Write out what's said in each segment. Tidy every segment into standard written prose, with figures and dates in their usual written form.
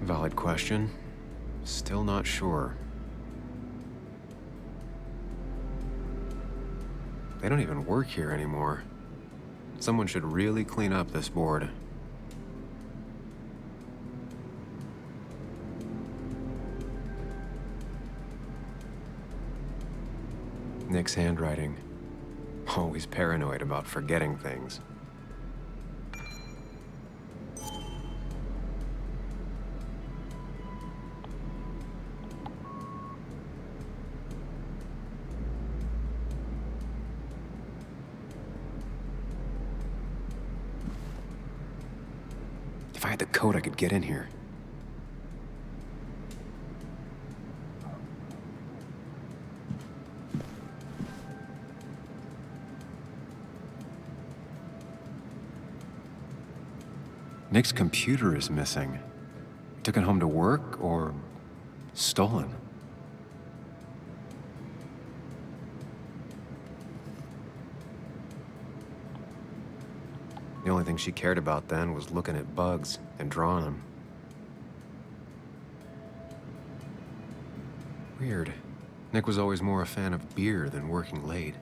Valid question. Still not sure. They don't even work here anymore. Someone should really clean up this board. Nick's handwriting. Always paranoid about forgetting things. If I had the code, I could get in here. Nick's computer is missing. He took it home to work or stolen. The only thing she cared about then was looking at bugs and drawing them. Weird. Nick was always more a fan of beer than working late.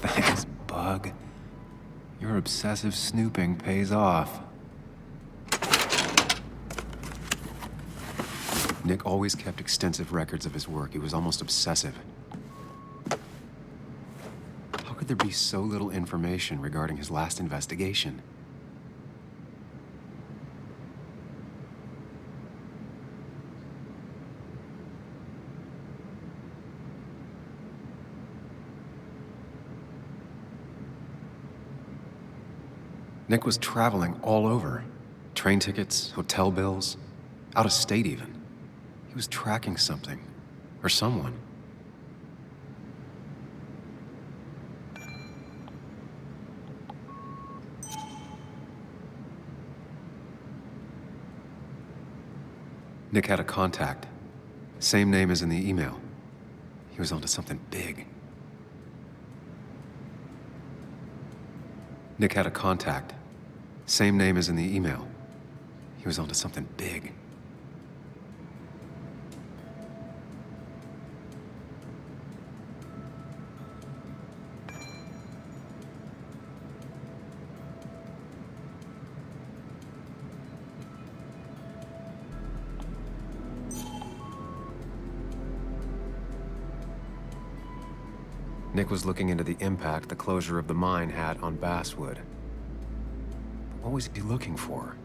Thanks, Bug. Your obsessive snooping pays off. Nick always kept extensive records of his work. He was almost obsessive. How could there be so little information regarding his last investigation? Nick was traveling all over. Train tickets, hotel bills, out of state even. He was tracking something, or someone. Nick had a contact. Same name as in the email. He was onto something big. Nick had a contact. Same name as in the email. He was onto something big. Nick was looking into the impact the closure of the mine had on Basswood. What was he looking for?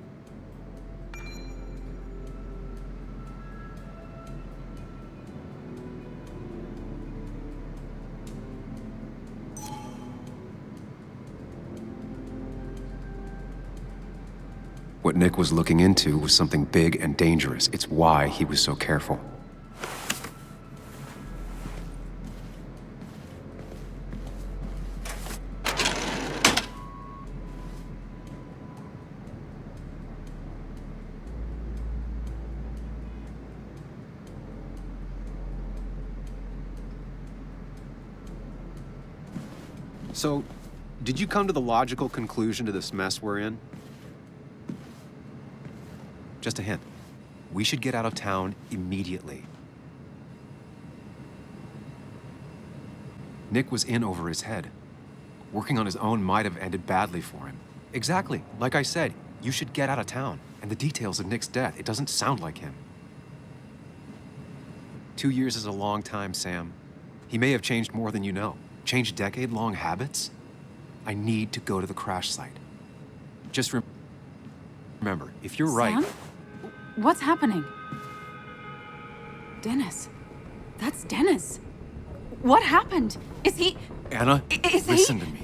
What Nick was looking into was something big and dangerous. It's why he was so careful. So, did you come to the logical conclusion to this mess we're in? Just a hint. We should get out of town immediately. Nick was in over his head. Working on his own might have ended badly for him. Exactly. Like I said, you should get out of town. And the details of Nick's death, it doesn't sound like him. 2 years is a long time, Sam. He may have changed more than you know. Changed decade-long habits? I need to go to the crash site. Just remember, if you're right... Sam? What's happening? Dennis. That's Dennis. What happened? Is he... Anna, listen to me.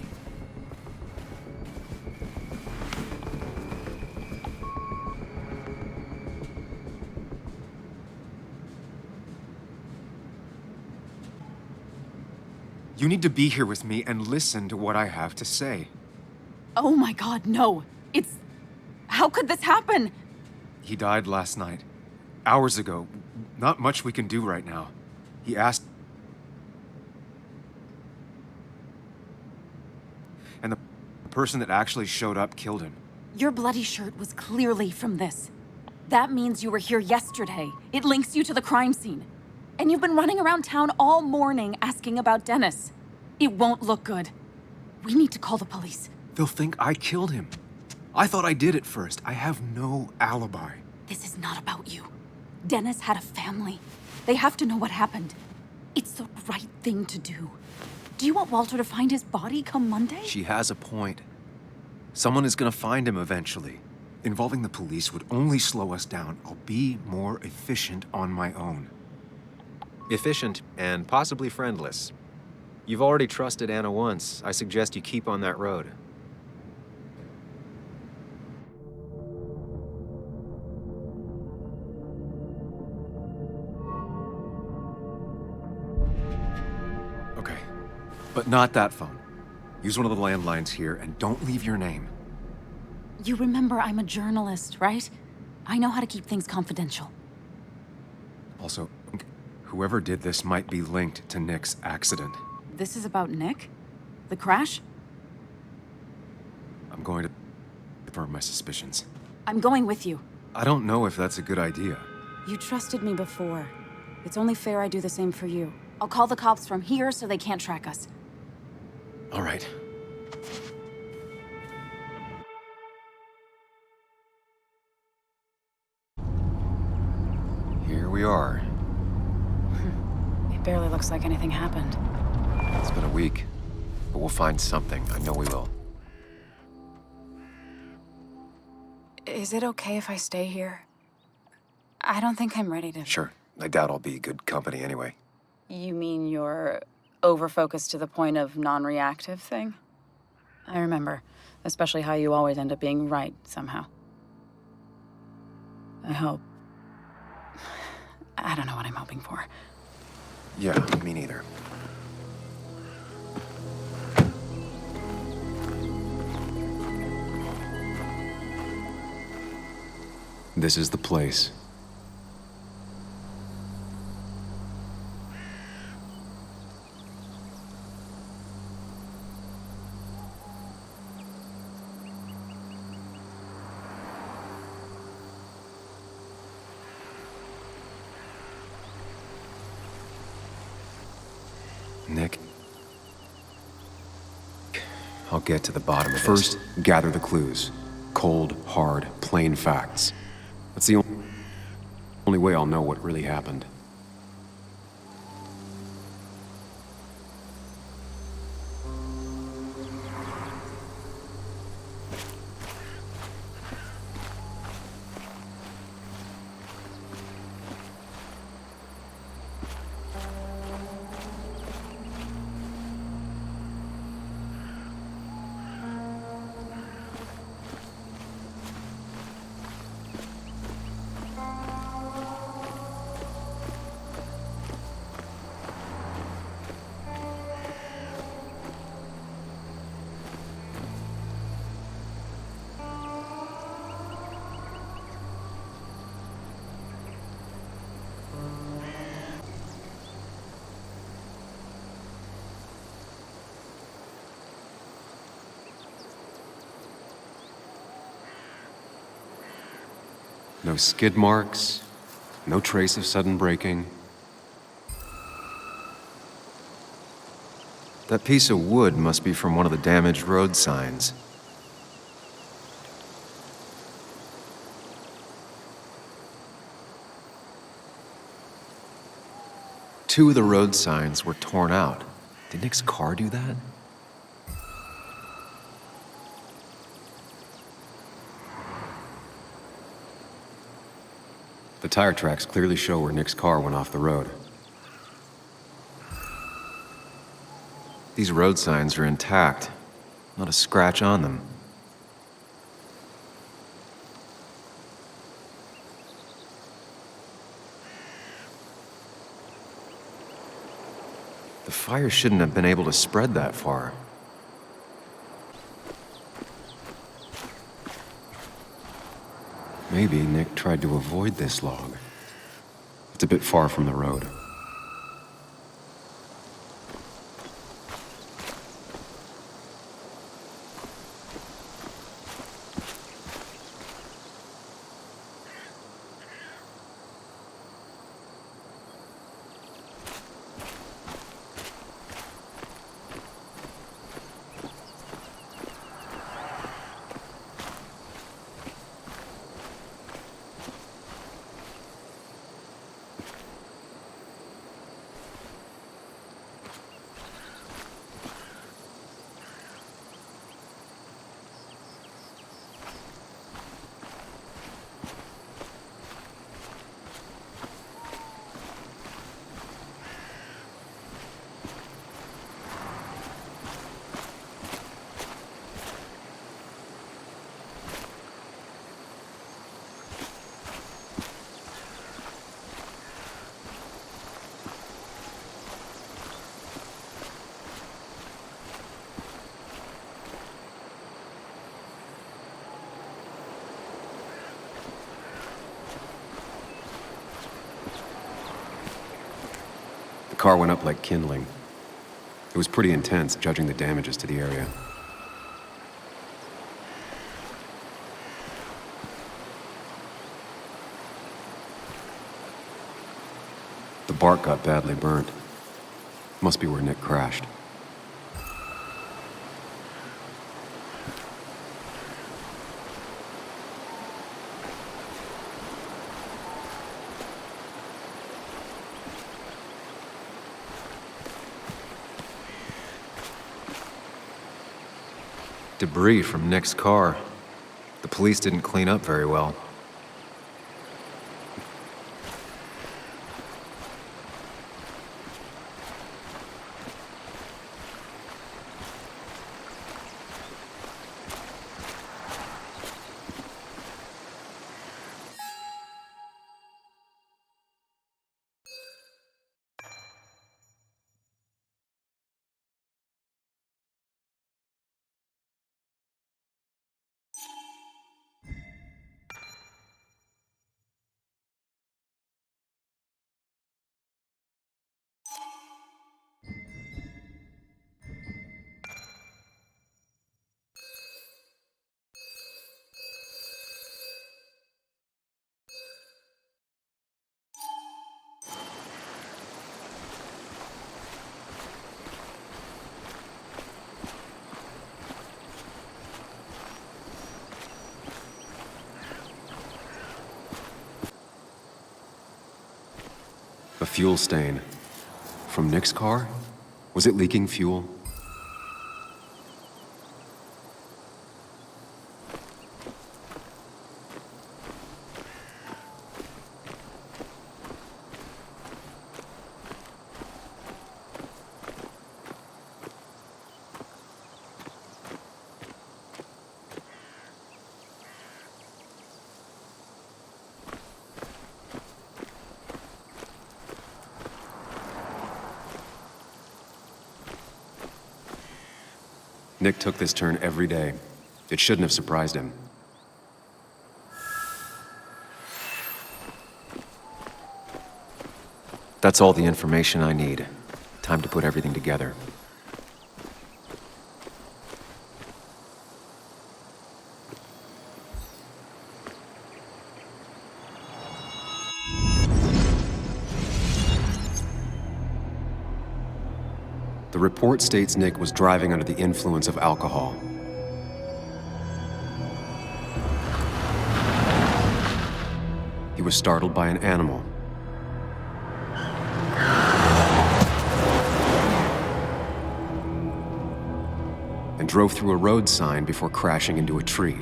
You need to be here with me and listen to what I have to say. Oh my God, no. It's... How could this happen? He died last night. Hours ago. Not much we can do right now. He asked... And the person that actually showed up killed him. Your bloody shirt was clearly from this. That means you were here yesterday. It links you to the crime scene. And you've been running around town all morning asking about Dennis. It won't look good. We need to call the police. They'll think I killed him. I thought I did at first. I have no alibi. This is not about you. Dennis had a family. They have to know what happened. It's the right thing to do. Do you want Walter to find his body come Monday? She has a point. Someone is gonna find him eventually. Involving the police would only slow us down. I'll be more efficient on my own. Efficient and possibly friendless. You've already trusted Anna once. I suggest you keep on that road. Okay, but not that phone. Use one of the landlines here and don't leave your name. You remember I'm a journalist, right? I know how to keep things confidential. Also, whoever did this might be linked to Nick's accident. This is about Nick? The crash? I'm going to confirm my suspicions. I'm going with you. I don't know if that's a good idea. You trusted me before. It's only fair I do the same for you. I'll call the cops from here so they can't track us. All right. Here we are. It barely looks like anything happened. It's been a week, but we'll find something. I know we will. Is it okay if I stay here? I don't think I'm ready to... Sure. I doubt I'll be good company anyway. You mean you're over-focused to the point of non-reactive thing? I remember, especially how you always end up being right somehow. I hope. I don't know what I'm hoping for. Yeah, me neither. This is the place. Nick, I'll get to the bottom of this. First, gather the clues. Cold, hard, plain facts. That's the only way I'll know what really happened. No skid marks, no trace of sudden braking. That piece of wood must be from one of the damaged road signs. Two of the road signs were torn out. Did Nick's car do that? The tire tracks clearly show where Nick's car went off the road. These road signs are intact. Not a scratch on them. The fire shouldn't have been able to spread that far. Maybe Nick tried to avoid this log. It's a bit far from the road. The car went up like kindling. It was pretty intense, judging the damages to the area. The bark got badly burnt. Must be where Nick crashed. Debris from Nick's car. The police didn't clean up very well. A fuel stain. From Nick's car? Was it leaking fuel? Nick took this turn every day. It shouldn't have surprised him. That's all the information I need. Time to put everything together. The report states Nick was driving under the influence of alcohol. He was startled by an animal. And drove through a road sign before crashing into a tree.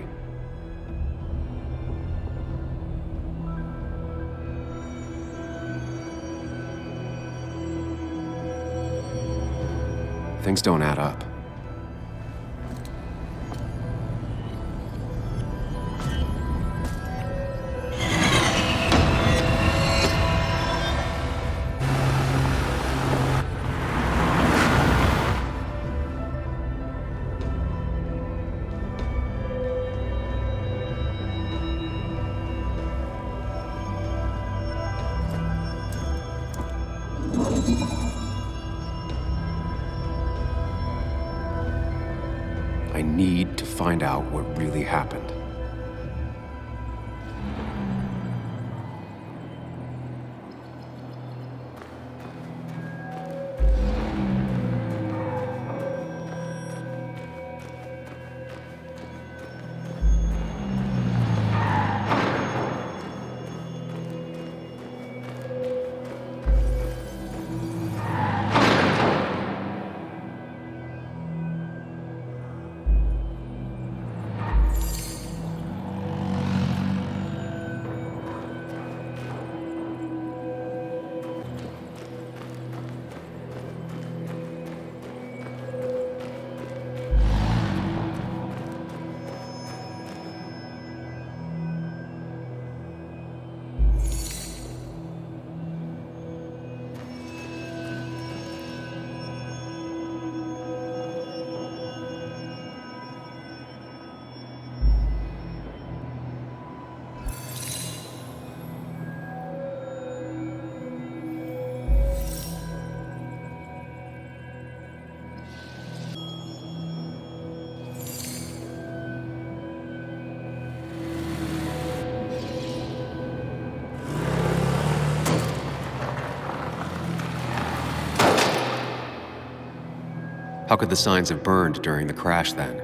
Things don't add up. I need to find out what really happened. How could the signs have burned during the crash then?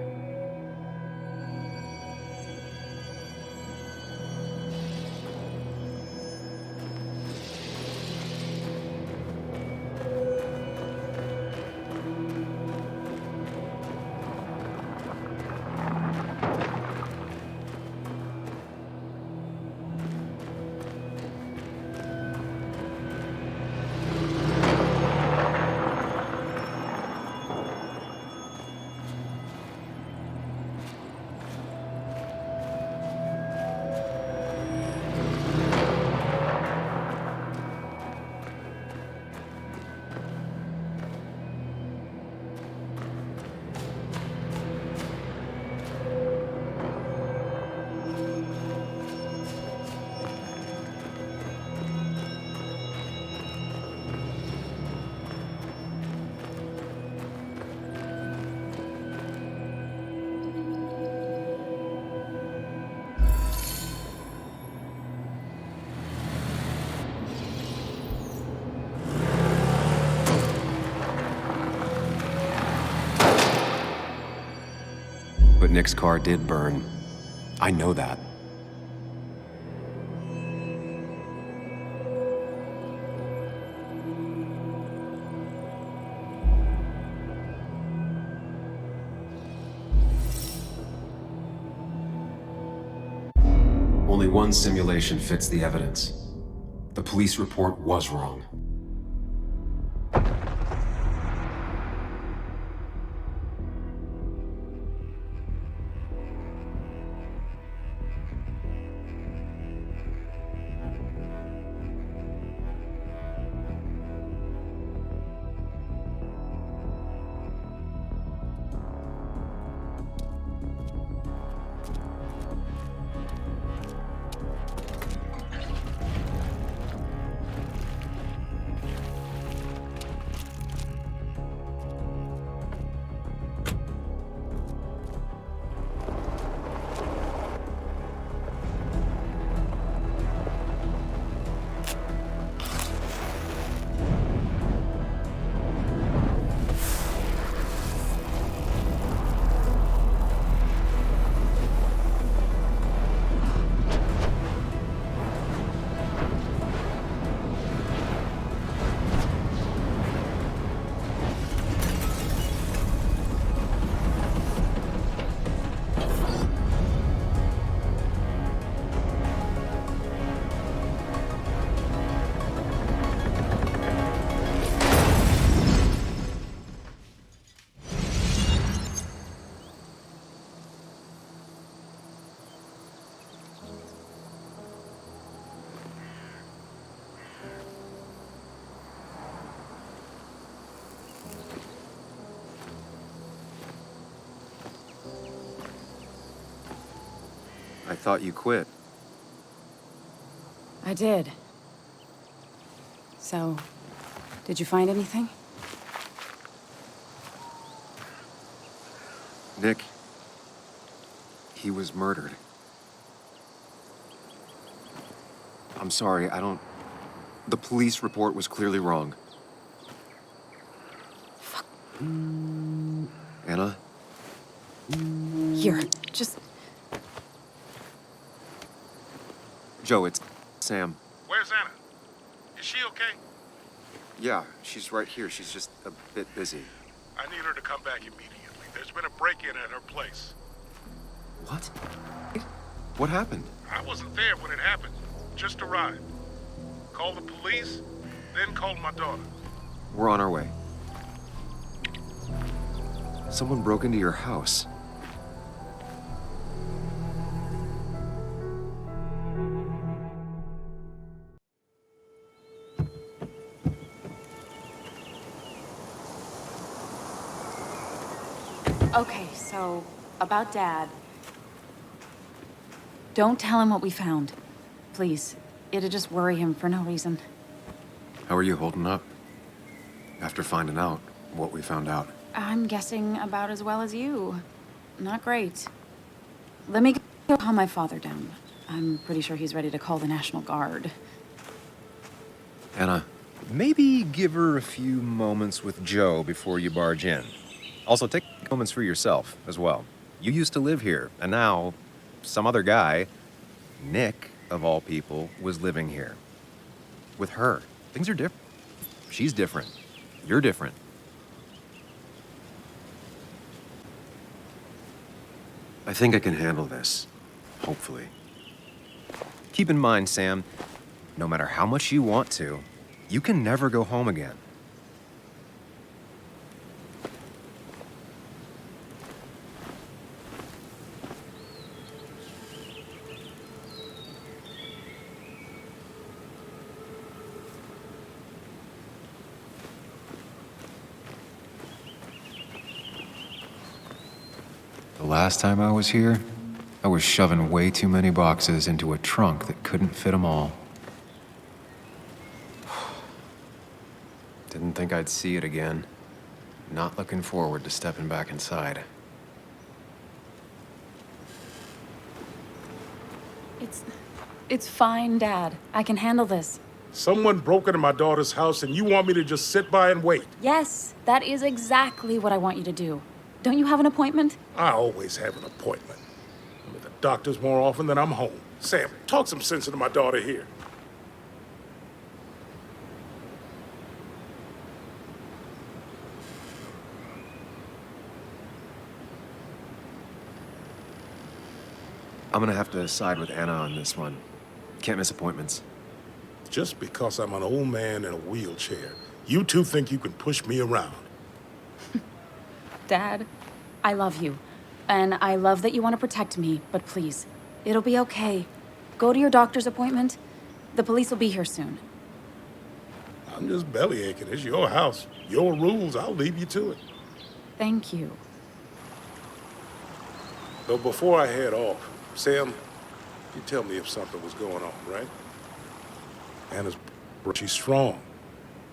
But Nick's car did burn. I know that. Only one simulation fits the evidence. The police report was wrong. I thought you quit. I did. So, did you find anything? Nick, he was murdered. I'm sorry, I don't... The police report was clearly wrong. Fuck. Anna? Here, just... Joe, it's Sam. Where's Anna? Is she okay? Yeah, she's right here. She's just a bit busy. I need her to come back immediately. There's been a break-in at her place. What? What happened? I wasn't there when it happened. Just arrived. Called the police, then called my daughter. We're on our way. Someone broke into your house. Okay, so, about Dad. Don't tell him what we found. Please. It'd just worry him for no reason. How are you holding up? After finding out what we found out. I'm guessing about as well as you. Not great. Let me go calm my father down. I'm pretty sure he's ready to call the National Guard. Anna, maybe give her a few moments with Joe before you barge in. Also, take moments for yourself as well. You used to live here, and now some other guy, Nick, of all people, was living here. With her. Things are different. She's different. You're different. I think I can handle this. Hopefully. Keep in mind, Sam, no matter how much you want to, you can never go home again. The last time I was here, I was shoving way too many boxes into a trunk that couldn't fit them all. Didn't think I'd see it again. Not looking forward to stepping back inside. It's fine, Dad. I can handle this. Someone broke into my daughter's house and you want me to just sit by and wait? Yes, that is exactly what I want you to do. Don't you have an appointment? I always have an appointment. I'm at the doctor's more often than I'm home. Sam, talk some sense into my daughter here. I'm gonna have to side with Anna on this one. Can't miss appointments. Just because I'm an old man in a wheelchair, you two think you can push me around. Dad, I love you. And I love that you want to protect me, but please, it'll be okay. Go to your doctor's appointment. The police will be here soon. I'm just belly aching. It's your house. Your rules, I'll leave you to it. Thank you. Though before I head off, Sam, you tell me if something was going on, right? Anna's... she's strong,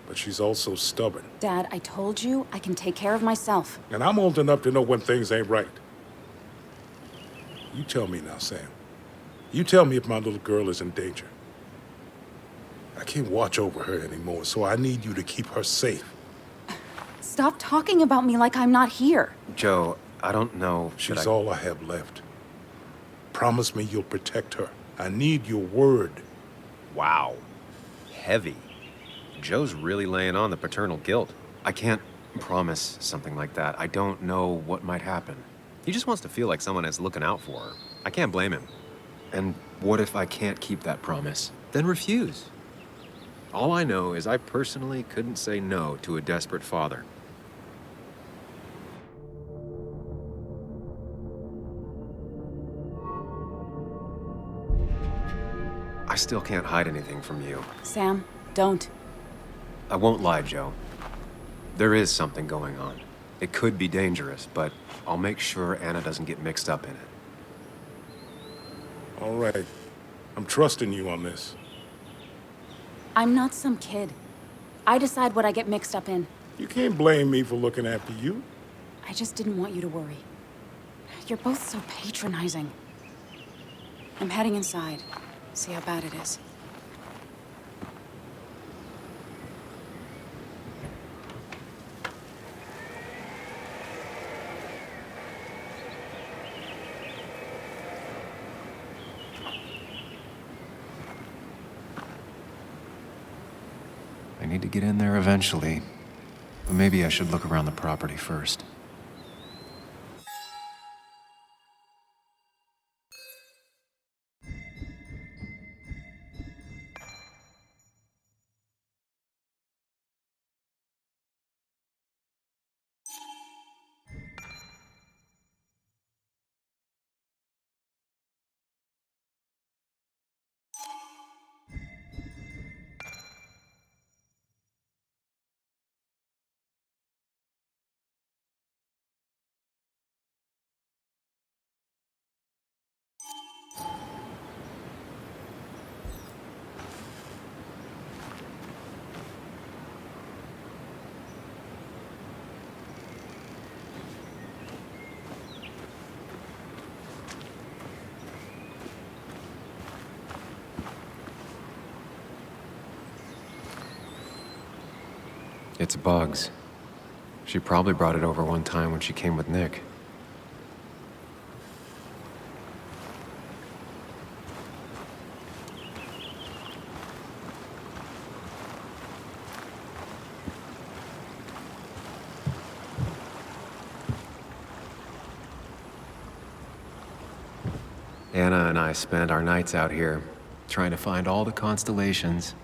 but she's also stubborn. Dad, I told you I can take care of myself. And I'm old enough to know when things ain't right. You tell me now, Sam. You tell me if my little girl is in danger. I can't watch over her anymore, so I need you to keep her safe. Stop talking about me like I'm not here. Joe, I don't know. She's all I have left. Promise me you'll protect her. I need your word. Wow. Heavy. Joe's really laying on the paternal guilt. I can't promise something like that. I don't know what might happen. He just wants to feel like someone is looking out for her. I can't blame him. And what if I can't keep that promise? Then refuse. All I know is I personally couldn't say no to a desperate father. I still can't hide anything from you. Sam, don't. I won't lie, Joe. There is something going on. It could be dangerous, but I'll make sure Anna doesn't get mixed up in it. All right. I'm trusting you on this. I'm not some kid. I decide what I get mixed up in. You can't blame me for looking after you. I just didn't want you to worry. You're both so patronizing. I'm heading inside. See how bad it is. I need to get in there eventually, but maybe I should look around the property first. It's Bugs. She probably brought it over one time when she came with Nick. Anna and I spend our nights out here, trying to find all the constellations.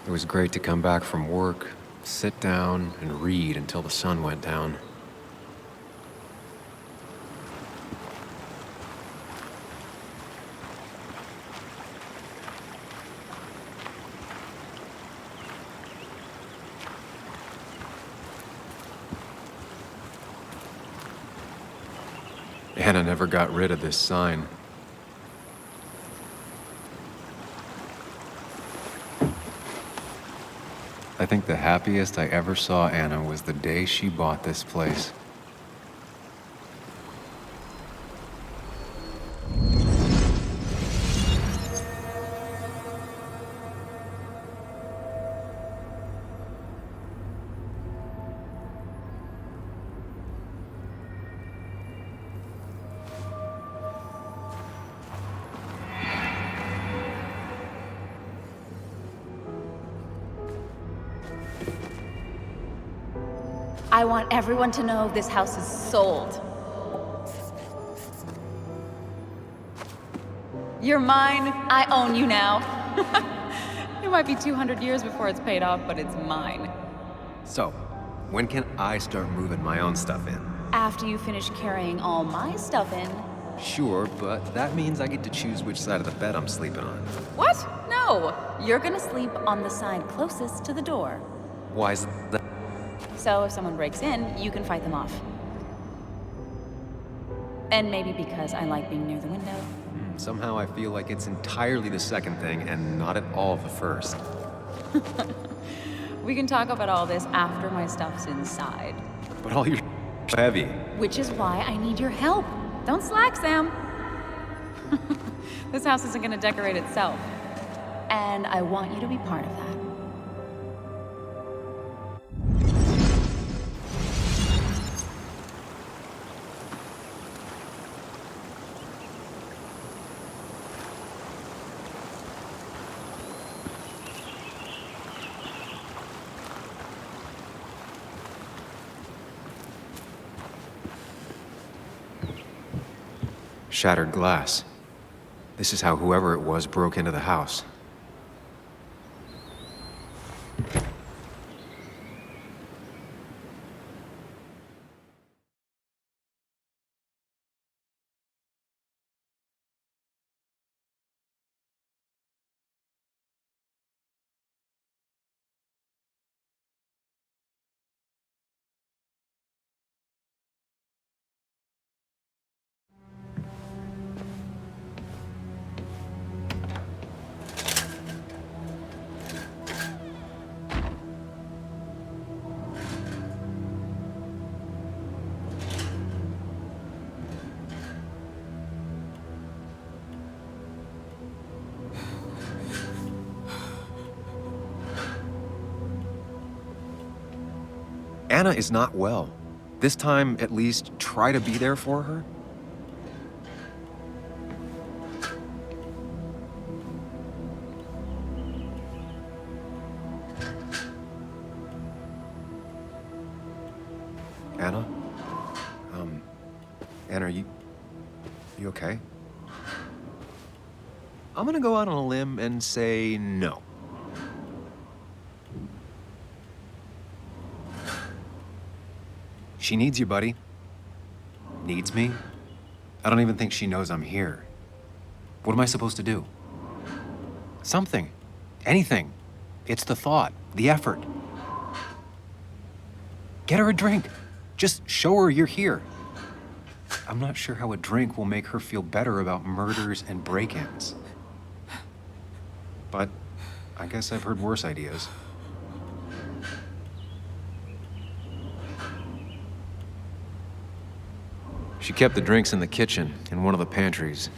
It was great to come back from work, sit down, and read until the sun went down. Anna never got rid of this sign. I think the happiest I ever saw Anna was the day she bought this place. I want everyone to know this house is sold. You're mine. I own you now. It might be 200 years before it's paid off, but it's mine. So, when can I start moving my own stuff in? After you finish carrying all my stuff in. Sure, but that means I get to choose which side of the bed I'm sleeping on. What? No. You're gonna sleep on the side closest to the door. Why is that? So if someone breaks in, you can fight them off. And maybe because I like being near the window. Somehow I feel like it's entirely the second thing and not at all the first. We can talk about all this after my stuff's inside. But all your heavy. Which is why I need your help. Don't slack, Sam. This house isn't gonna decorate itself. And I want you to be part of that. Shattered glass. This is how whoever it was broke into the house. Anna is not well. This time, at least, try to be there for her. Anna? Anna, are you okay? I'm gonna go out on a limb and say no. She needs you, buddy. Needs me? I don't even think she knows I'm here. What am I supposed to do? Something. Anything. It's the thought, the effort. Get her a drink. Just show her you're here. I'm not sure how a drink will make her feel better about murders and break-ins. But I guess I've heard worse ideas. She kept the drinks in the kitchen, in one of the pantries.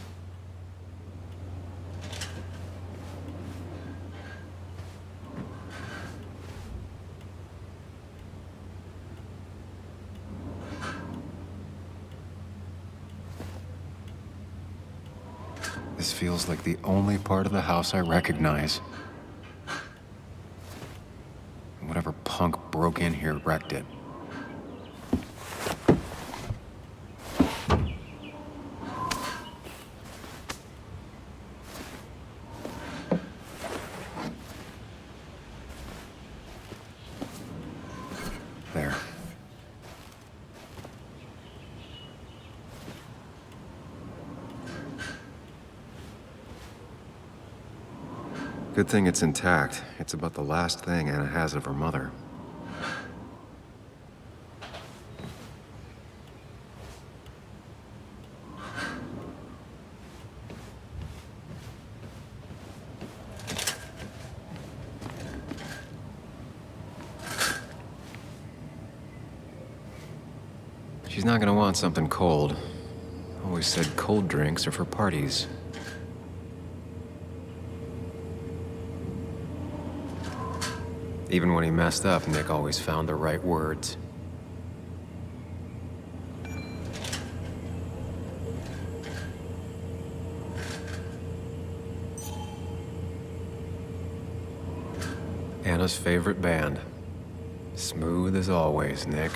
This feels like the only part of the house I recognize. Whatever punk broke in here wrecked it. There. Good thing it's intact. It's about the last thing Anna has of her mother. She's not gonna want something cold. Always said cold drinks are for parties. Even when he messed up, Nick always found the right words. Anna's favorite band. Smooth as always, Nick.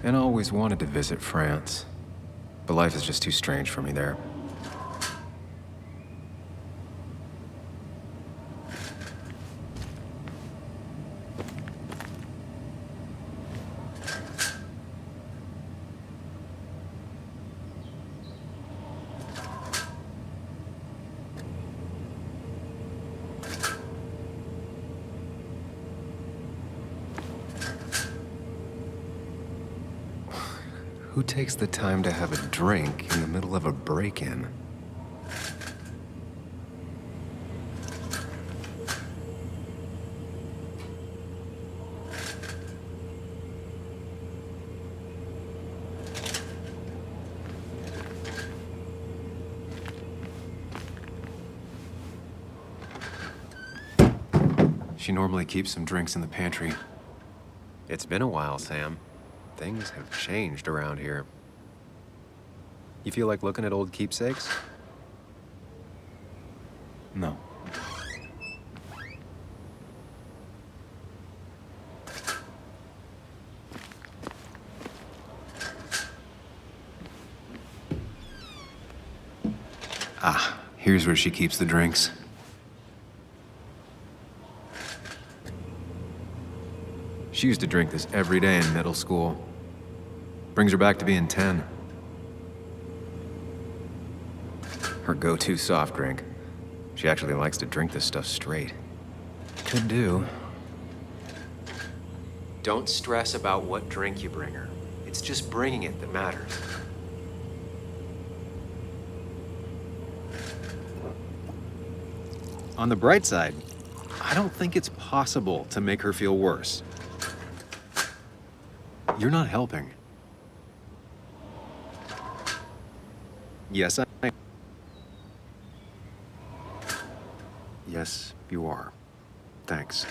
Anna always wanted to visit France, but life is just too strange for me there. Who takes the time to have a drink in the middle of a break-in? She normally keeps some drinks in the pantry. It's been a while, Sam. Things have changed around here. You feel like looking at old keepsakes? No. Ah, here's where she keeps the drinks. She used to drink this every day in middle school. Brings her back to being 10. Her go-to soft drink. She actually likes to drink this stuff straight. Could do. Don't stress about what drink you bring her. It's just bringing it that matters. On the bright side, I don't think it's possible to make her feel worse. You're not helping. Yes, I... Yes, you are. Thanks.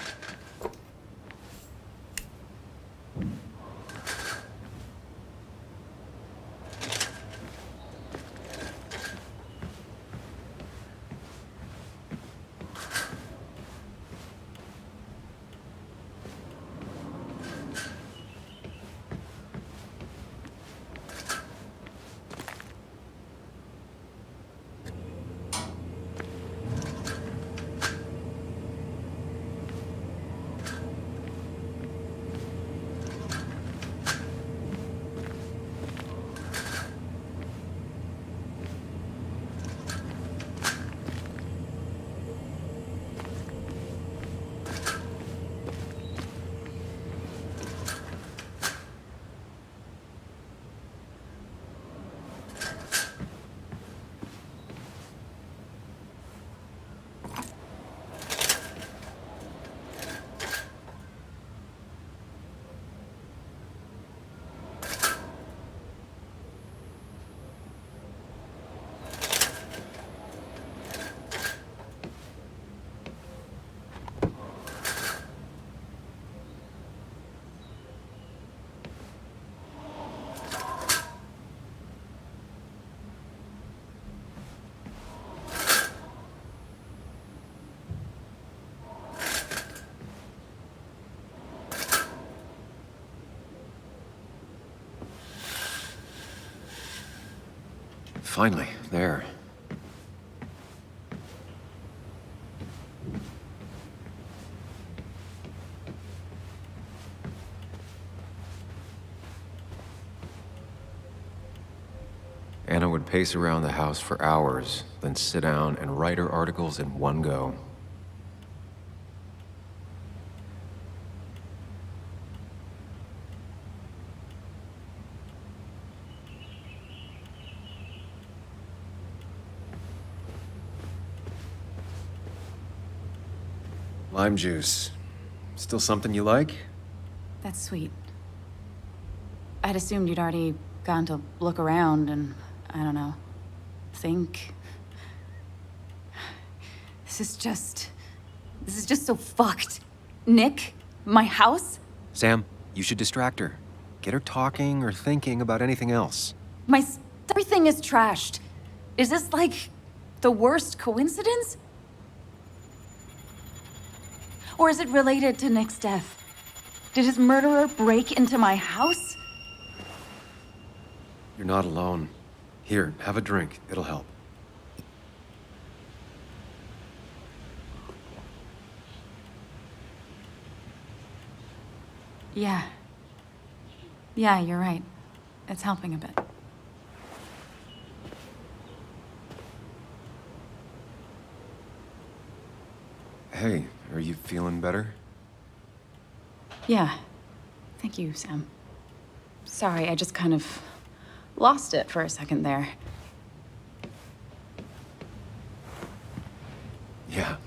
Finally, there. Anna would pace around the house for hours, then sit down and write her articles in one go. Lime juice. Still something you like? That's sweet. I'd assumed you'd already gone to look around and, I don't know, think. This is just so fucked. Nick? My house? Sam, you should distract her. Get her talking or thinking about anything else. Everything is trashed. Is this like the worst coincidence? Or is it related to Nick's death? Did his murderer break into my house? You're not alone. Here, have a drink. It'll help. Yeah. Yeah, you're right. It's helping a bit. Hey, are you feeling better? Yeah. Thank you, Sam. Sorry, I just kind of lost it for a second there. Yeah,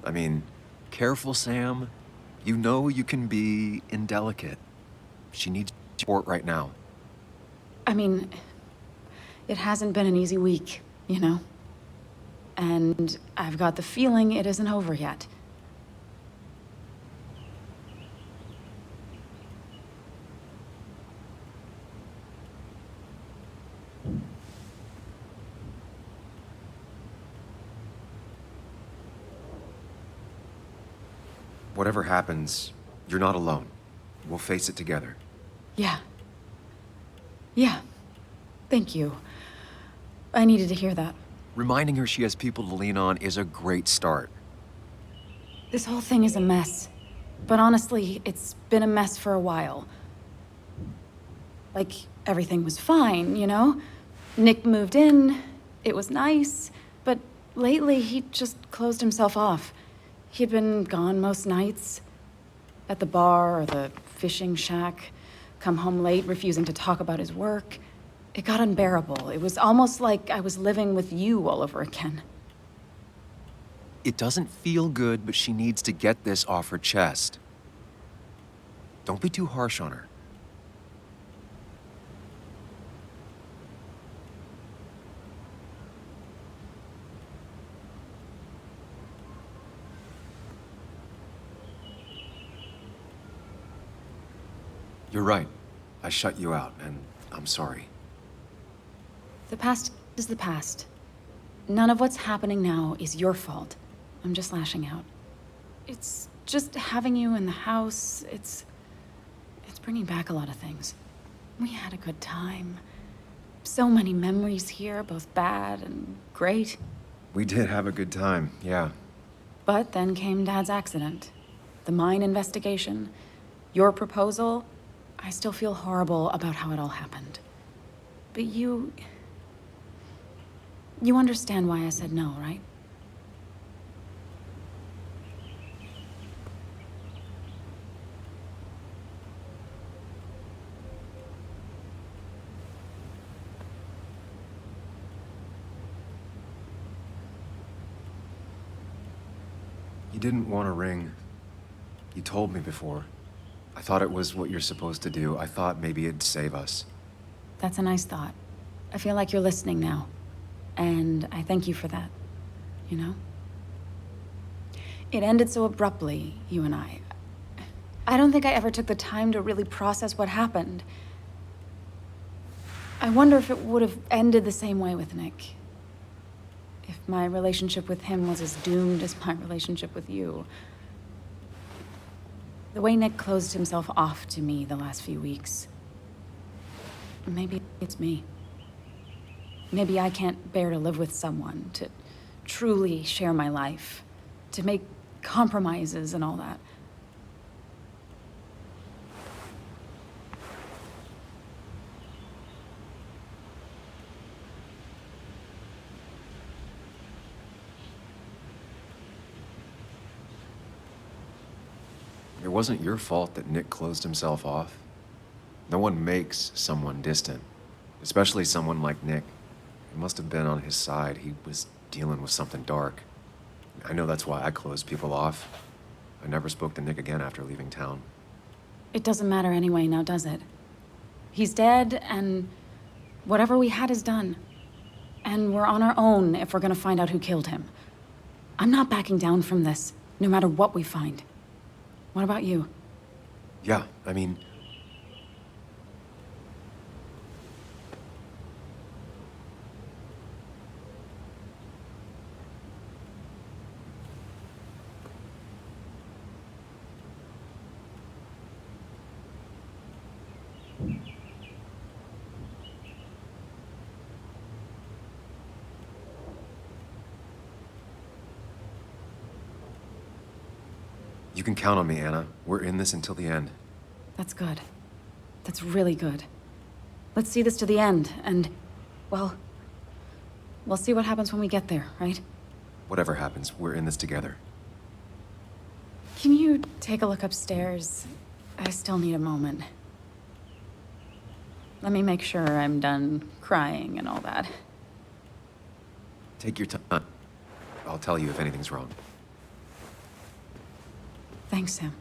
I mean, careful, Sam. You know you can be indelicate. She needs support right now. I mean, it hasn't been an easy week, you know? And I've got the feeling it isn't over yet. Whatever happens, you're not alone. We'll face it together. Yeah. Yeah. Thank you. I needed to hear that. Reminding her she has people to lean on is a great start. This whole thing is a mess. But honestly, it's been a mess for a while. Like, everything was fine, you know? Nick moved in, it was nice, but lately he just closed himself off. He'd been gone most nights. At the bar or the fishing shack, come home late, refusing to talk about his work. It got unbearable. It was almost like I was living with you all over again. It doesn't feel good, but she needs to get this off her chest. Don't be too harsh on her. You're right. I shut you out, and I'm sorry. The past is the past. None of what's happening now is your fault. I'm just lashing out. It's just having you in the house, it's bringing back a lot of things. We had a good time. So many memories here, both bad and great. We did have a good time, yeah. But then came Dad's accident. The mine investigation. Your proposal. I still feel horrible about how it all happened. But you understand why I said no, right? You didn't want a ring. You told me before. I thought it was what you're supposed to do. I thought maybe it'd save us. That's a nice thought. I feel like you're listening now. And I thank you for that. You know? It ended so abruptly, you and I. I don't think I ever took the time to really process what happened. I wonder if it would have ended the same way with Nick. If my relationship with him was as doomed as my relationship with you. The way Nick closed himself off to me the last few weeks. Maybe it's me. Maybe I can't bear to live with someone, to truly share my life, to make compromises and all that. It wasn't your fault that Nick closed himself off. No one makes someone distant, especially someone like Nick. It must have been on his side. He was dealing with something dark. I know that's why I closed people off. I never spoke to Nick again after leaving town. It doesn't matter anyway, now does it? He's dead, and whatever we had is done. And we're on our own if we're gonna find out who killed him. I'm not backing down from this, no matter what we find. What about you? Yeah, I mean... You can count on me, Anna. We're in this until the end. That's good. That's really good. Let's see this to the end, and, well, we'll see what happens when we get there, right? Whatever happens, we're in this together. Can you take a look upstairs? I still need a moment. Let me make sure I'm done crying and all that. Take your time. I'll tell you if anything's wrong. Thanks, Sam.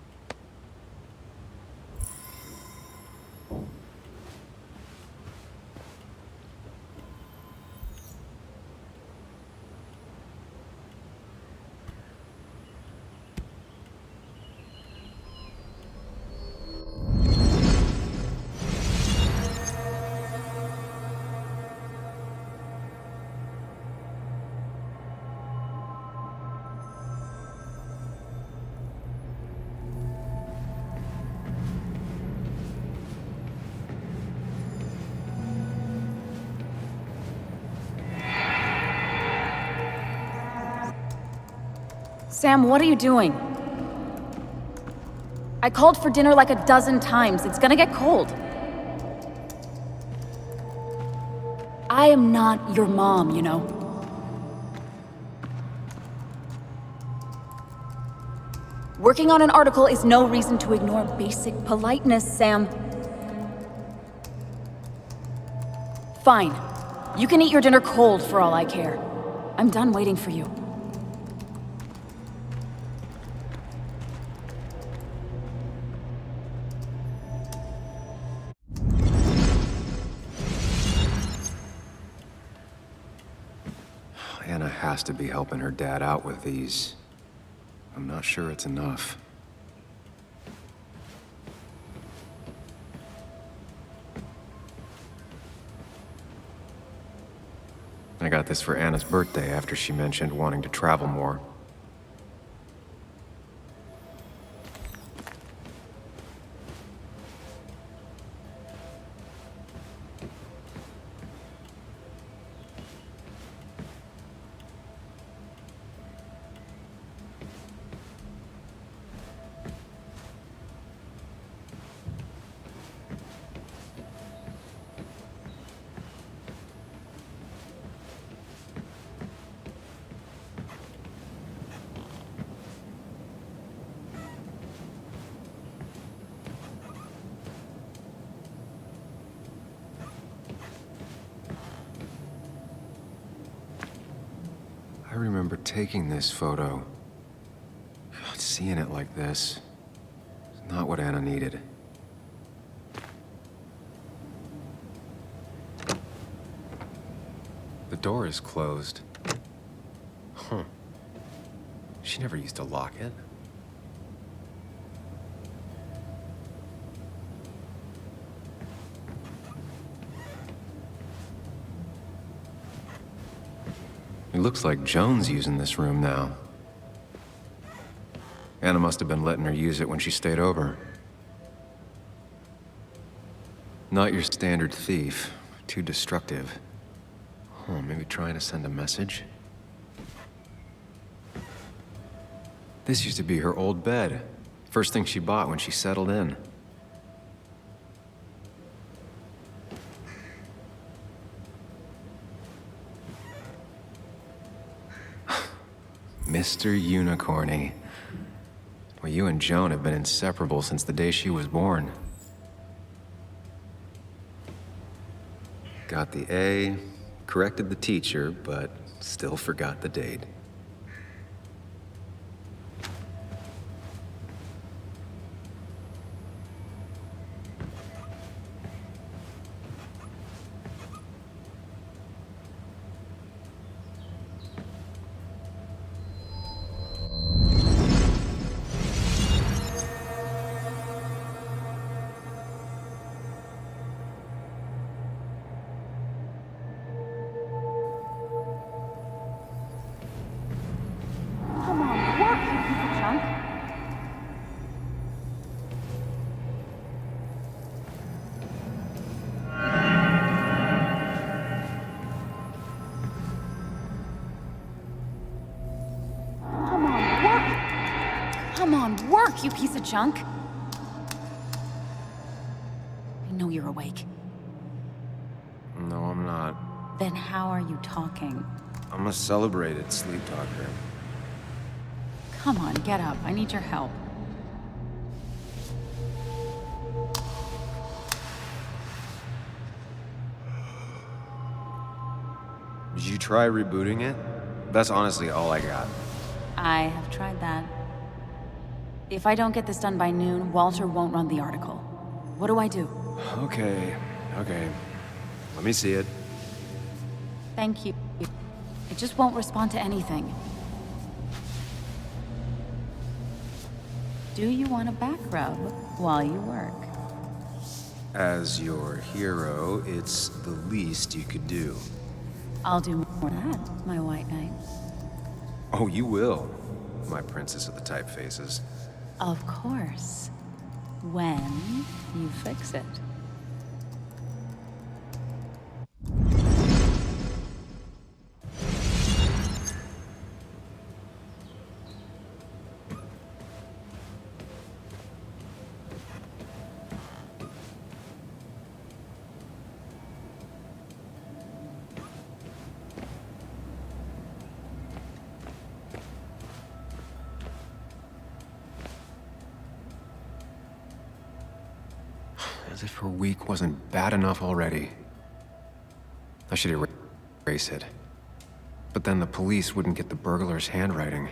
Sam, what are you doing? I called for dinner like a dozen times. It's gonna get cold. I am not your mom, you know. Working on an article is no reason to ignore basic politeness, Sam. Fine. You can eat your dinner cold for all I care. I'm done waiting for you. Anna has to be helping her dad out with these. I'm not sure it's enough. I got this for Anna's birthday after she mentioned wanting to travel more. I remember taking this photo. God, seeing it like this is not what Anna needed. The door is closed. Huh. She never used to lock it. It looks like Joan's using this room now. Anna must have been letting her use it when she stayed over. Not your standard thief. Too destructive. Oh, maybe trying to send a message? This used to be her old bed. First thing she bought when she settled in. Mr. Unicorny. Well, you and Joan have been inseparable since the day she was born. Got the A, corrected the teacher, but still forgot the date. Come on, work, you piece of junk! I know you're awake. No, I'm not. Then how are you talking? I'm a celebrated sleep talker. Come on, get up. I need your help. you try rebooting it? That's honestly all I got. I have tried that. If I don't get this done by noon, Walter won't run the article. What do I do? Okay. Let me see it. Thank you. It just won't respond to anything. Do you want a back rub while you work? As your hero, it's the least you could do. I'll do more than that, my white knight. Oh, you will, my princess of the typefaces. Of course. When you fix it. As if her week wasn't bad enough already. I should erase it. But then the police wouldn't get the burglar's handwriting.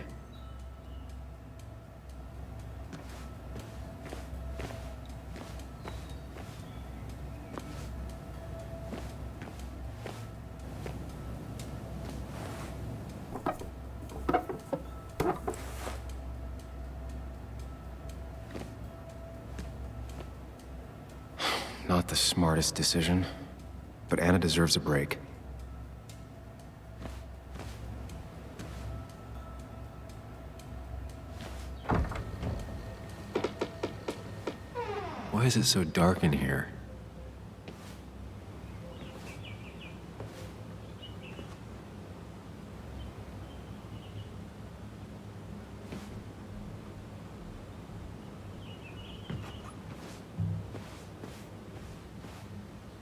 Not the smartest decision, but Anna deserves a break. Why is it so dark in here?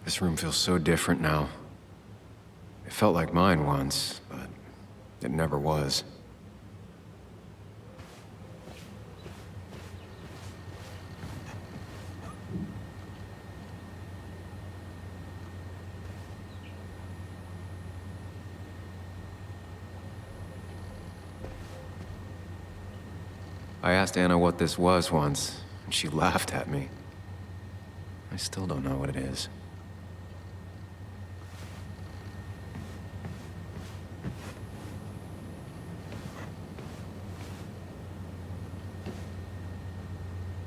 This room feels so different now. It felt like mine once, but it never was. I asked Anna what this was once, and she laughed at me. I still don't know what it is.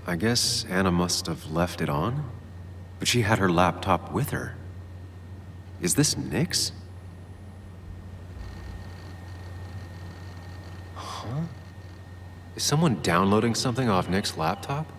I guess Anna must have left it on, but she had her laptop with her. Is this Nick's? Huh? Is someone downloading something off Nick's laptop?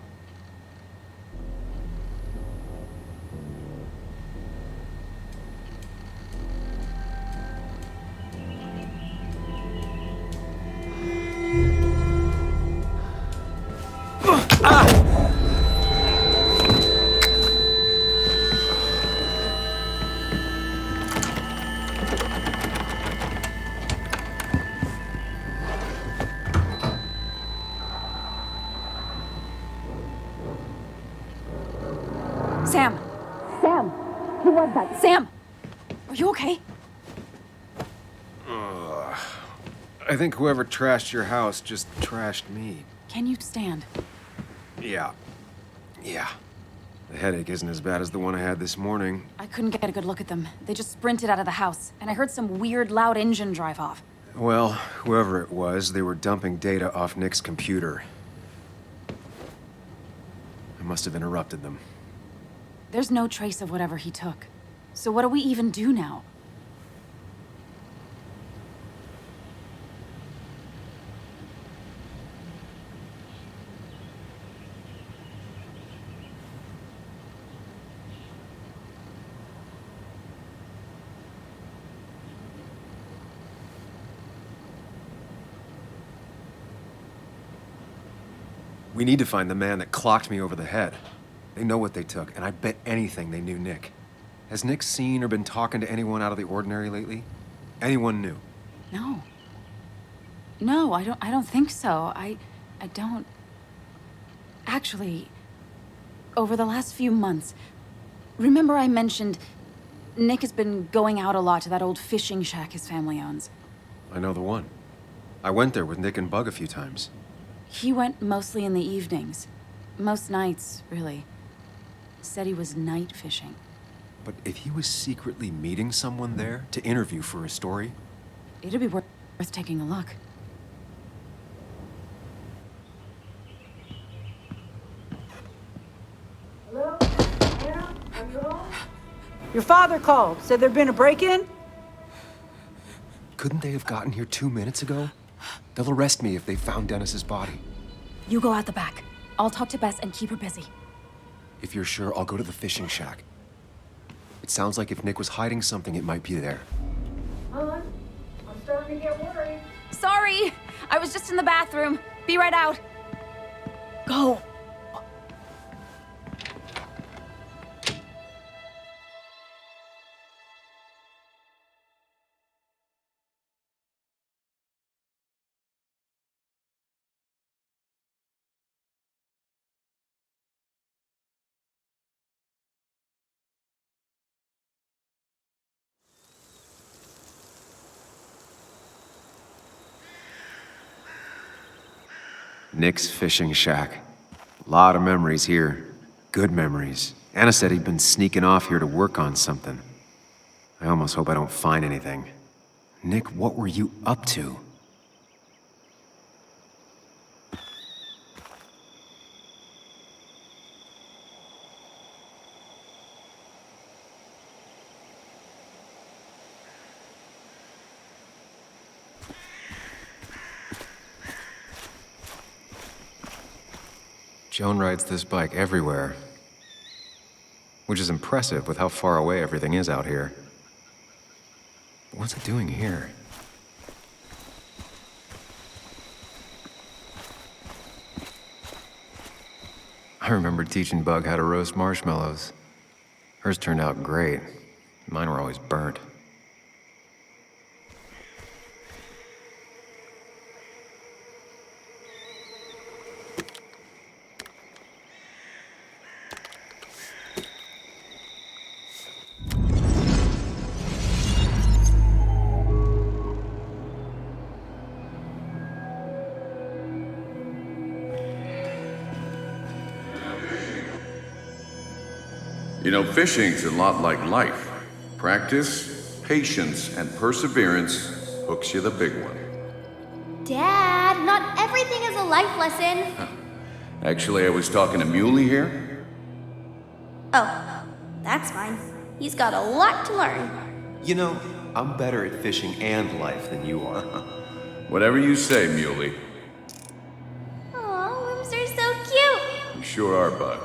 Sam! Sam! Who was that? Sam! Are you okay? I think whoever trashed your house just trashed me. Can you stand? Yeah. The headache isn't as bad as the one I had this morning. I couldn't get a good look at them. They just sprinted out of the house, and I heard some weird, loud engine drive off. Well, whoever it was, they were dumping data off Nick's computer. I must have interrupted them. There's no trace of whatever he took. So what do we even do now? We need to find the man that clocked me over the head. They know what they took, and I bet anything they knew Nick. Has Nick seen or been talking to anyone out of the ordinary lately? Anyone new? No. No, I don't think so. I don't... Actually, over the last few months, remember I mentioned Nick has been going out a lot to that old fishing shack his family owns. I know the one. I went there with Nick and Bug a few times. He went mostly in the evenings. Most nights, really. Said he was night fishing. But if he was secretly meeting someone there to interview for a story, It'd be worth taking a look. Hello? Anna? Are you home? Your father called. Said there'd been a break-in? couldn't they have gotten here 2 minutes ago? They'll arrest me if they found Dennis's body. You go out the back. I'll talk to Bess and keep her busy. If you're sure, I'll go to the fishing shack. It sounds like if Nick was hiding something, it might be there. Hon, I'm starting to get worried. Sorry! I was just in the bathroom. Be right out. Go. Nick's fishing shack. Lot of memories here. Good memories. Anna said he'd been sneaking off here to work on something. I almost hope I don't find anything. Nick, what were you up to? Joan rides this bike everywhere, which is impressive with how far away everything is out here. What's it doing here? I remember teaching Bug how to roast marshmallows. Hers turned out great. Mine were always burnt. You know, fishing's a lot like life. Practice, patience, and perseverance hooks you the big one. Dad, not everything is a life lesson. Actually, I was talking to Muley here. Oh, that's fine. He's got a lot to learn. You know, I'm better at fishing and life than you are. Whatever you say, Muley. Aw, worms are so cute. You sure are, Bug.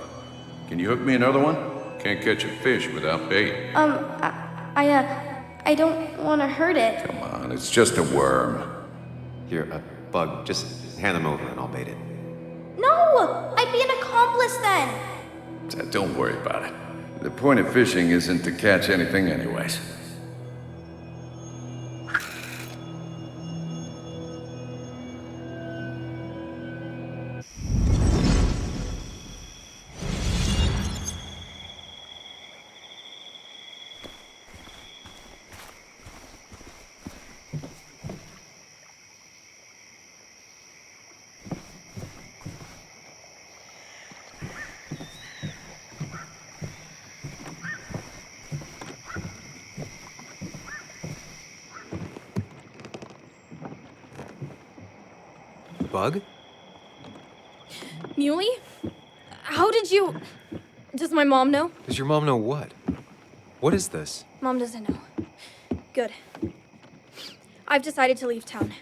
Can you hook me another one? Can't catch a fish without bait. I don't want to hurt it. Come on, it's just a worm. Here, Bug, just hand them over and I'll bait it. No, I'd be an accomplice then. Don't worry about it. The point of fishing isn't to catch anything anyways. Bug? Muley? How did you... Does my mom know? Does your mom know what? What is this? Mom doesn't know. Good. I've decided to leave town.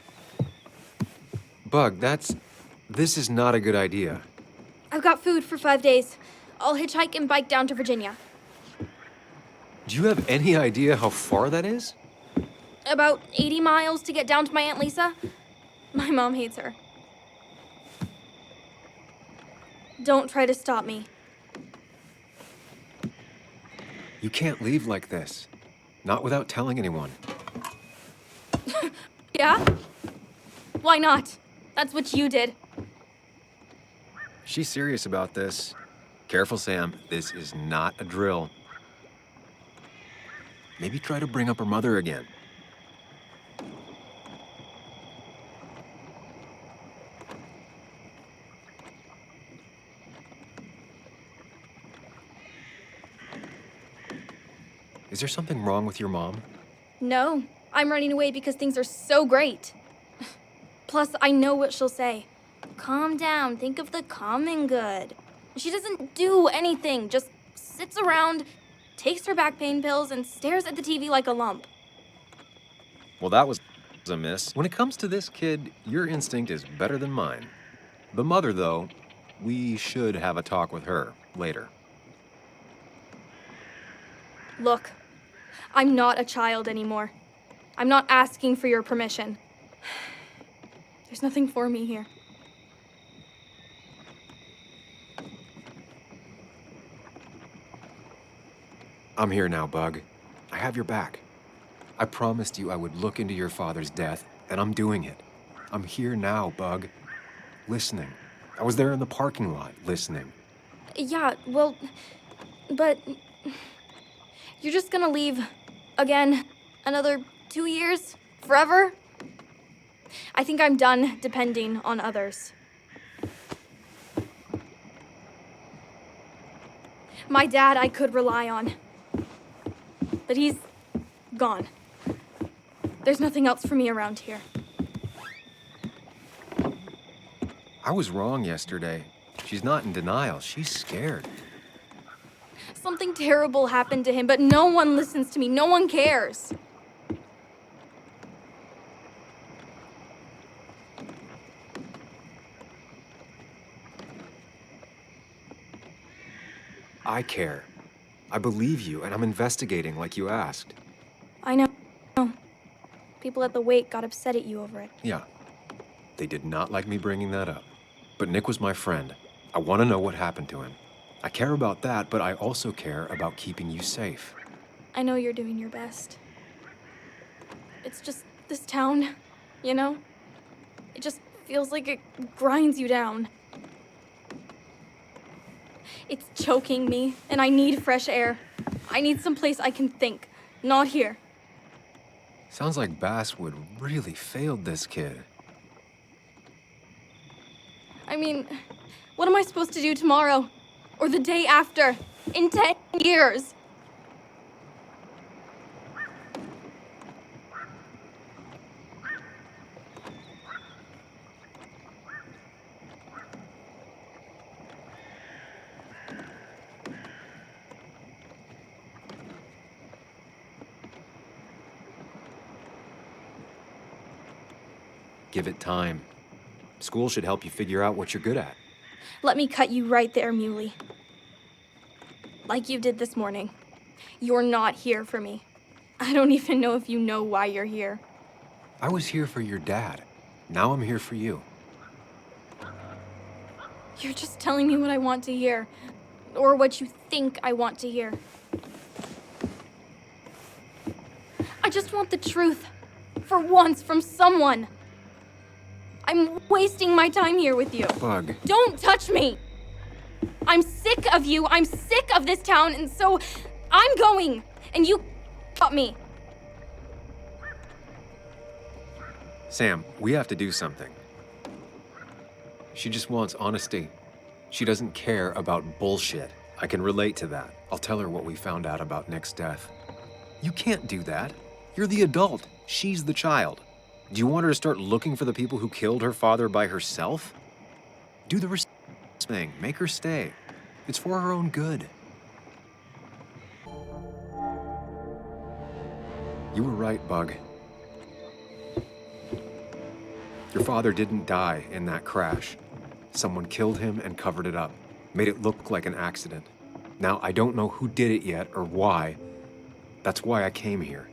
Bug, this is not a good idea. I've got food for 5 days. I'll hitchhike and bike down to Virginia. Do you have any idea how far that is? About 80 miles to get down to my Aunt Lisa. My mom hates her. Don't try to stop me. You can't leave like this. Not without telling anyone. Yeah? Why not? That's what you did. She's serious about this. Careful, Sam. This is not a drill. Maybe try to bring up her mother again. Is there something wrong with your mom? No, I'm running away because things are so great. Plus, I know what she'll say. Calm down, think of the common good. She doesn't do anything, just sits around, takes her back pain pills, and stares at the TV like a lump. Well, that was a miss. When it comes to this kid, your instinct is better than mine. The mother, though, we should have a talk with her later. Look, I'm not a child anymore. I'm not asking for your permission. There's nothing for me here. I'm here now, Bug. I have your back. I promised you I would look into your father's death, and I'm doing it. I'm here now, Bug. Listening. I was there in the parking lot, listening. Yeah, well, but you're just gonna leave again another 2 years? Forever? I think I'm done depending on others. My dad I could rely on, but he's gone. There's nothing else for me around here. I was wrong yesterday. She's not in denial. She's scared. Something terrible happened to him, but no one listens to me. No one cares. I care. I believe you, and I'm investigating like you asked. I know. People at the wake got upset at you over it. Yeah. They did not like me bringing that up. But Nick was my friend. I want to know what happened to him. I care about that, but I also care about keeping you safe. I know you're doing your best. It's just this town, you know? It just feels like it grinds you down. It's choking me, and I need fresh air. I need someplace I can think, not here. Sounds like Basswood really failed this kid. I mean, what am I supposed to do tomorrow? Or the day after? In 10 years? Give it time. School should help you figure out what you're good at. Let me cut you right there, Muley. Like you did this morning. You're not here for me. I don't even know if you know why you're here. I was here for your dad. Now I'm here for you. You're just telling me what I want to hear. Or what you think I want to hear. I just want the truth. For once, from someone. I'm wasting my time here with you. Bug. Don't touch me! I'm sick of you, I'm sick of this town, and so I'm going, and you got me. Sam, we have to do something. She just wants honesty. She doesn't care about bullshit. I can relate to that. I'll tell her what we found out about Nick's death. You can't do that. You're the adult. She's the child. Do you want her to start looking for the people who killed her father by herself? Do the thing. Make her stay. It's for her own good. You were right, Bug. Your father didn't die in that crash. Someone killed him and covered it up, made it look like an accident. Now, I don't know who did it yet or why. That's why I came here.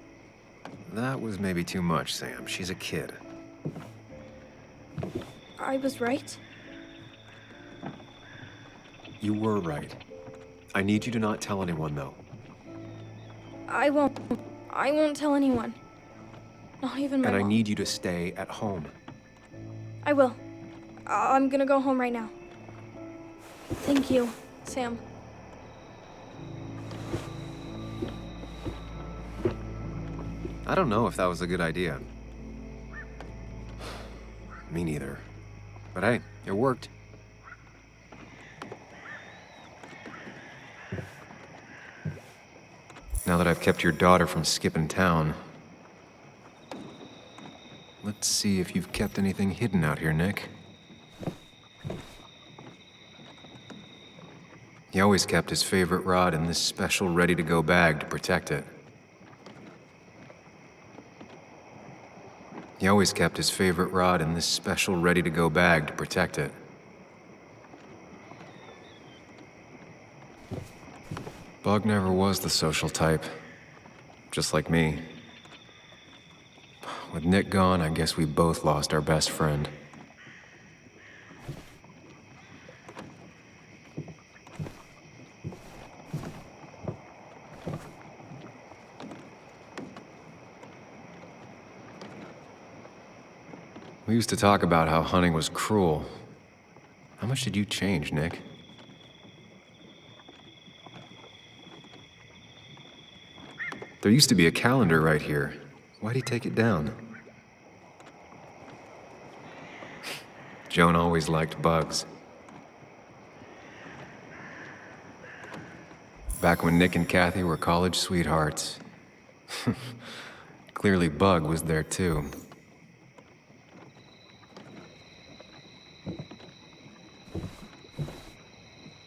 That was maybe too much, Sam. She's a kid. I was right? You were right. I need you to not tell anyone, though. I won't tell anyone. Not even my And I mom. need you to stay at home. I will. I'm gonna go home right now. Thank you, Sam. I don't know if that was a good idea. Me neither. But hey, it worked. Now that I've kept your daughter from skipping town, let's see if you've kept anything hidden out here, Nick. He always kept his favorite rod in this special ready-to-go bag to protect it. He always kept his favorite rod in this special ready-to-go bag to protect it. Bug never was the social type, just like me. With Nick gone, I guess we both lost our best friend. We used to talk about how hunting was cruel. How much did you change, Nick? There used to be a calendar right here. Why'd he take it down? Joan always liked bugs. Back when Nick and Kathy were college sweethearts. Clearly Bug was there too.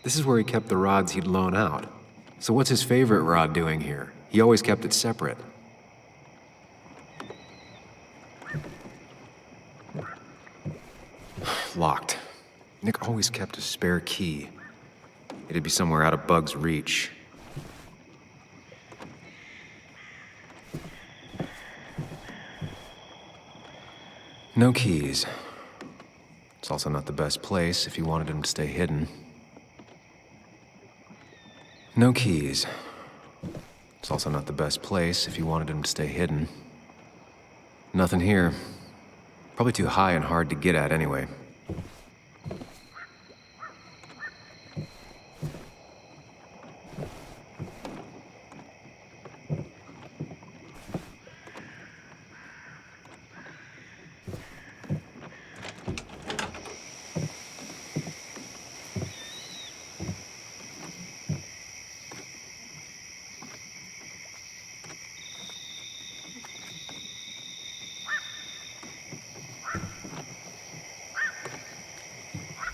This is where he kept the rods he'd loan out. So what's his favorite rod doing here? He always kept it separate. Locked. Nick always kept a spare key. It'd be somewhere out of Bug's reach. No keys. It's also not the best place if you wanted him to stay hidden. No keys. It's also not the best place if you wanted him to stay hidden. Nothing here. Probably too high and hard to get at anyway.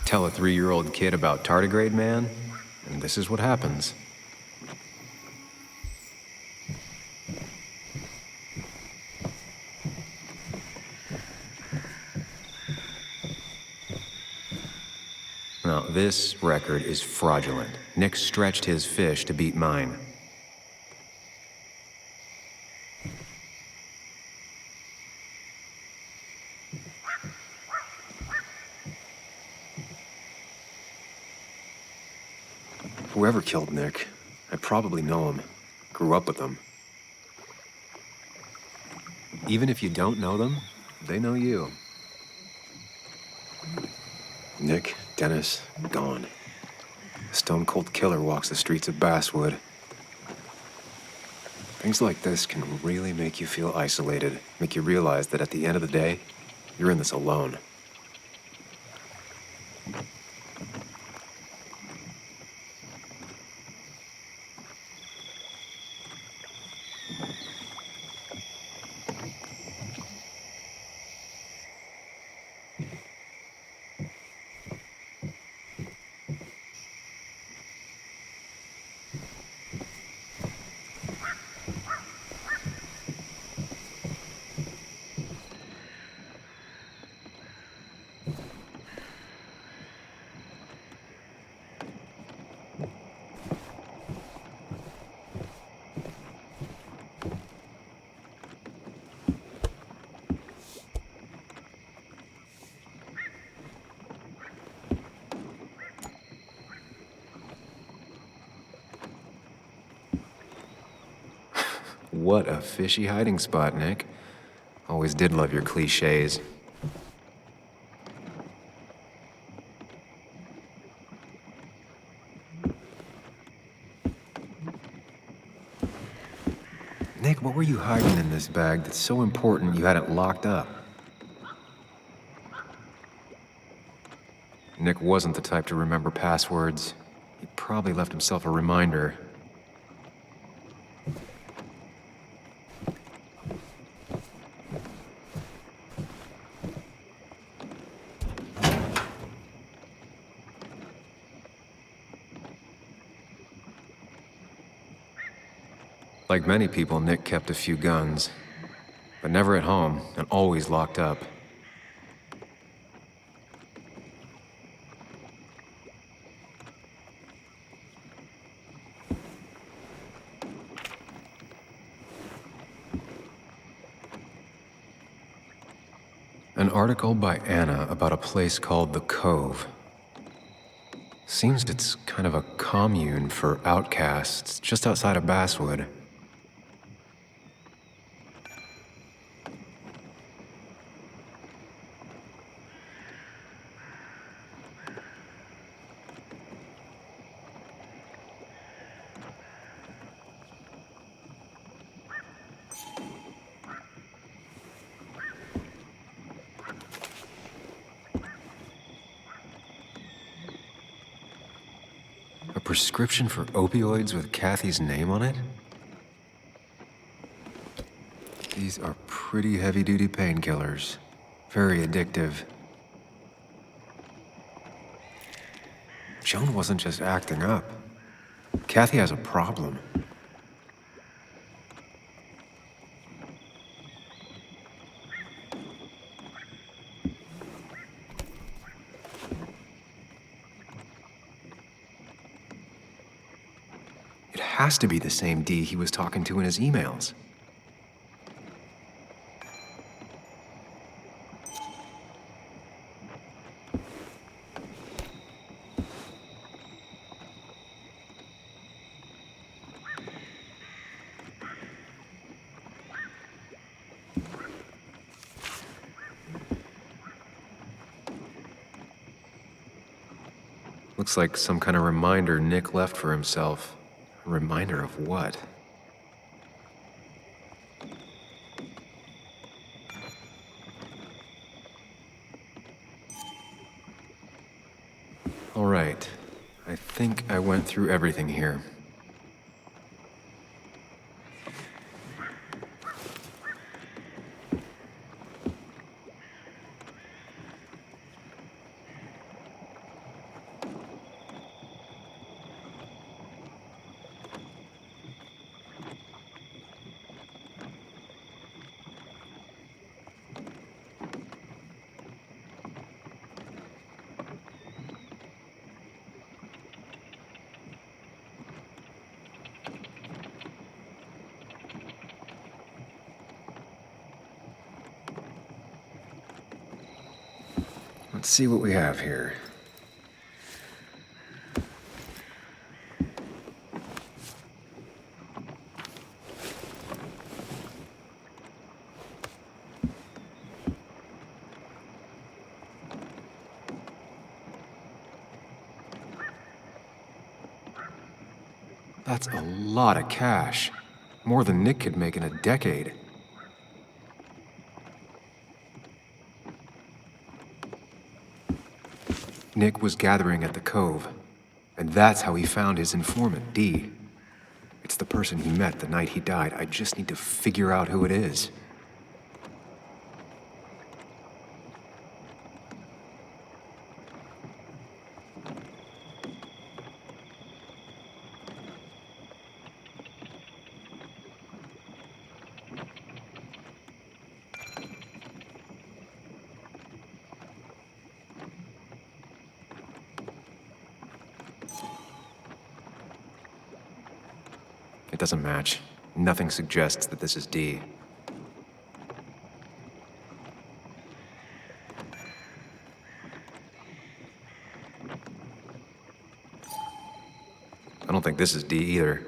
Tell a 3-year-old kid about tardigrade man, and this is what happens. Now, this record is fraudulent. Nick stretched his fish to beat mine. Whoever killed Nick, I probably know him. Grew up with them. Even if you don't know them, they know you. Nick, Dennis, gone. A stone-cold killer walks the streets of Basswood. Things like this can really make you feel isolated, make you realize that at the end of the day, you're in this alone. What a fishy hiding spot, Nick. Always did love your cliches. Nick, what were you hiding in this bag that's so important you had it locked up? Nick wasn't the type to remember passwords. He probably left himself a reminder. Like many people, Nick kept a few guns, but never at home and always locked up. An article by Anna about a place called The Cove. Seems it's kind of a commune for outcasts just outside of Basswood. A prescription for opioids with Kathy's name on it? These are pretty heavy-duty painkillers. Very addictive. Joan wasn't just acting up. Kathy has a problem. It has to be the same D he was talking to in his emails. Looks like some kind of reminder Nick left for himself. A reminder of what? All right. I think I went through everything here. Let's see what we have here. That's a lot of cash. More than Nick could make in a decade. Nick was gathering at the Cove, and that's how he found his informant, Dee. It's the person he met the night he died. I just need to figure out who it is. It doesn't match. Nothing suggests that this is Dee. I don't think this is Dee either.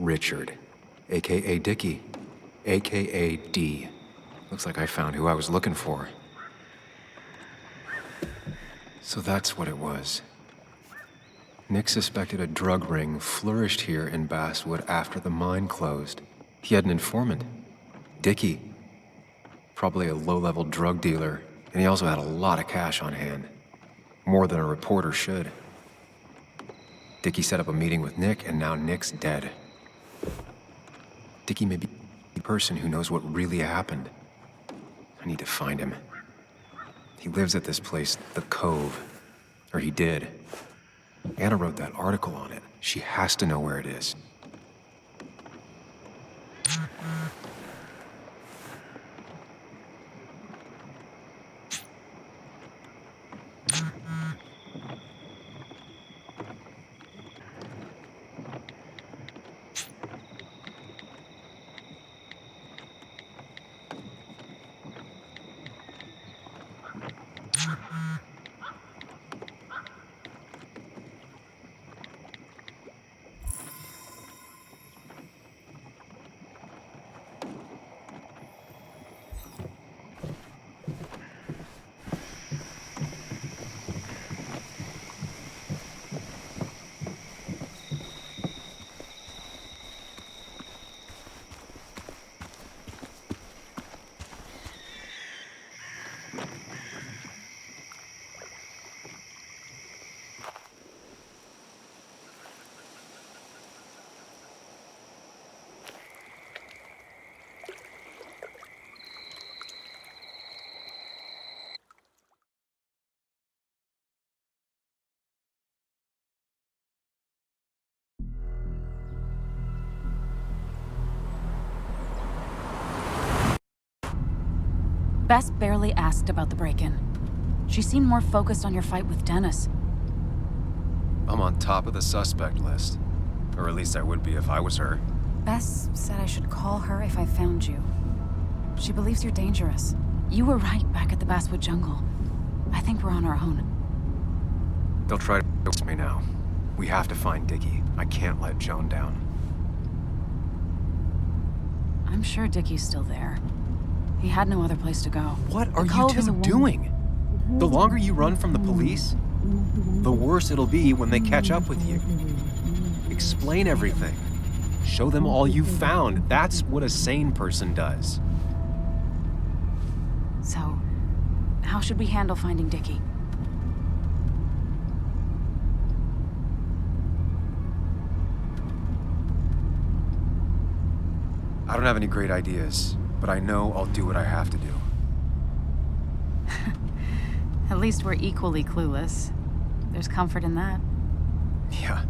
Richard, aka Dickie, aka D. Looks like I found who I was looking for. So that's what it was. Nick suspected a drug ring flourished here in Basswood after the mine closed. He had an informant, Dickie. Probably a low-level drug dealer, and he also had a lot of cash on hand. More than a reporter should. Dickie set up a meeting with Nick, and now Nick's dead. Dickie may be the person who knows what really happened. I need to find him. He lives at this place, The Cove. Or he did. Anna wrote that article on it. She has to know where it is. Bess barely asked about the break-in. She seemed more focused on your fight with Dennis. I'm on top of the suspect list. Or at least I would be if I was her. Bess said I should call her if I found you. She believes you're dangerous. You were right back at the Basswood jungle. I think we're on our own. They'll try to force me now. We have to find Dickie. I can't let Joan down. I'm sure Dickie's still there. He had no other place to go. What are you Cove is a two woman. doing? The longer you run from the police, the worse it'll be when they catch up with you. Explain everything. Show them all you found. That's what a sane person does. So, how should we handle finding Dickie? I don't have any great ideas, but I know I'll do what I have to do. At least we're equally clueless. There's comfort in that. Yeah.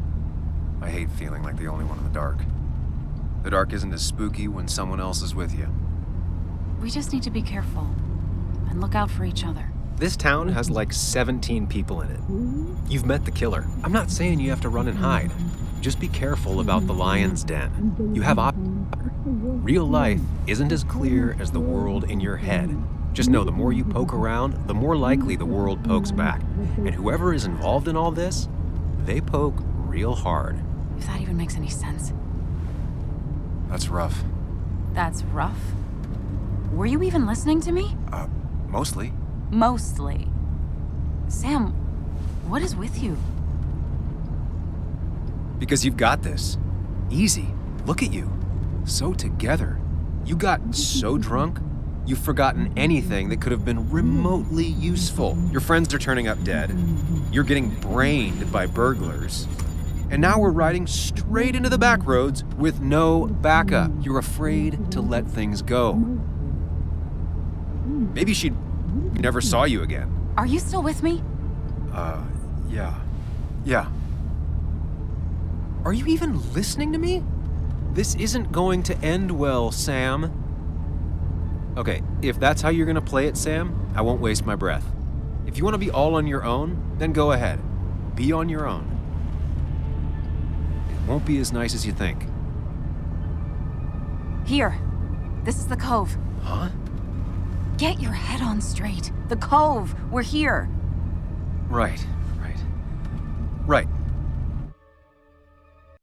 I hate feeling like the only one in the dark. The dark isn't as spooky when someone else is with you. We just need to be careful and look out for each other. This town has like 17 people in it. You've met the killer. I'm not saying you have to run and hide. Just be careful about the lion's den. You have Real life isn't as clear as the world in your head. Just know the more you poke around, the more likely the world pokes back. And whoever is involved in all this, they poke real hard. If that even makes any sense. That's rough. That's rough? Were you even listening to me? Mostly. Mostly. Sam, what is with you? Because you've got this. Easy. Look at you. So together. You got so drunk, you've forgotten anything that could have been remotely useful. Your friends are turning up dead. You're getting brained by burglars. And now we're riding straight into the back roads with no backup. You're afraid to let things go. Maybe she never saw you again. Are you still with me? Yeah. Are you even listening to me? This isn't going to end well, Sam. Okay, if that's how you're gonna play it, Sam, I won't waste my breath. If you want to be all on your own, then go ahead. Be on your own. It won't be as nice as you think. Here. This is the Cove. Huh? Get your head on straight. The Cove. We're here. Right.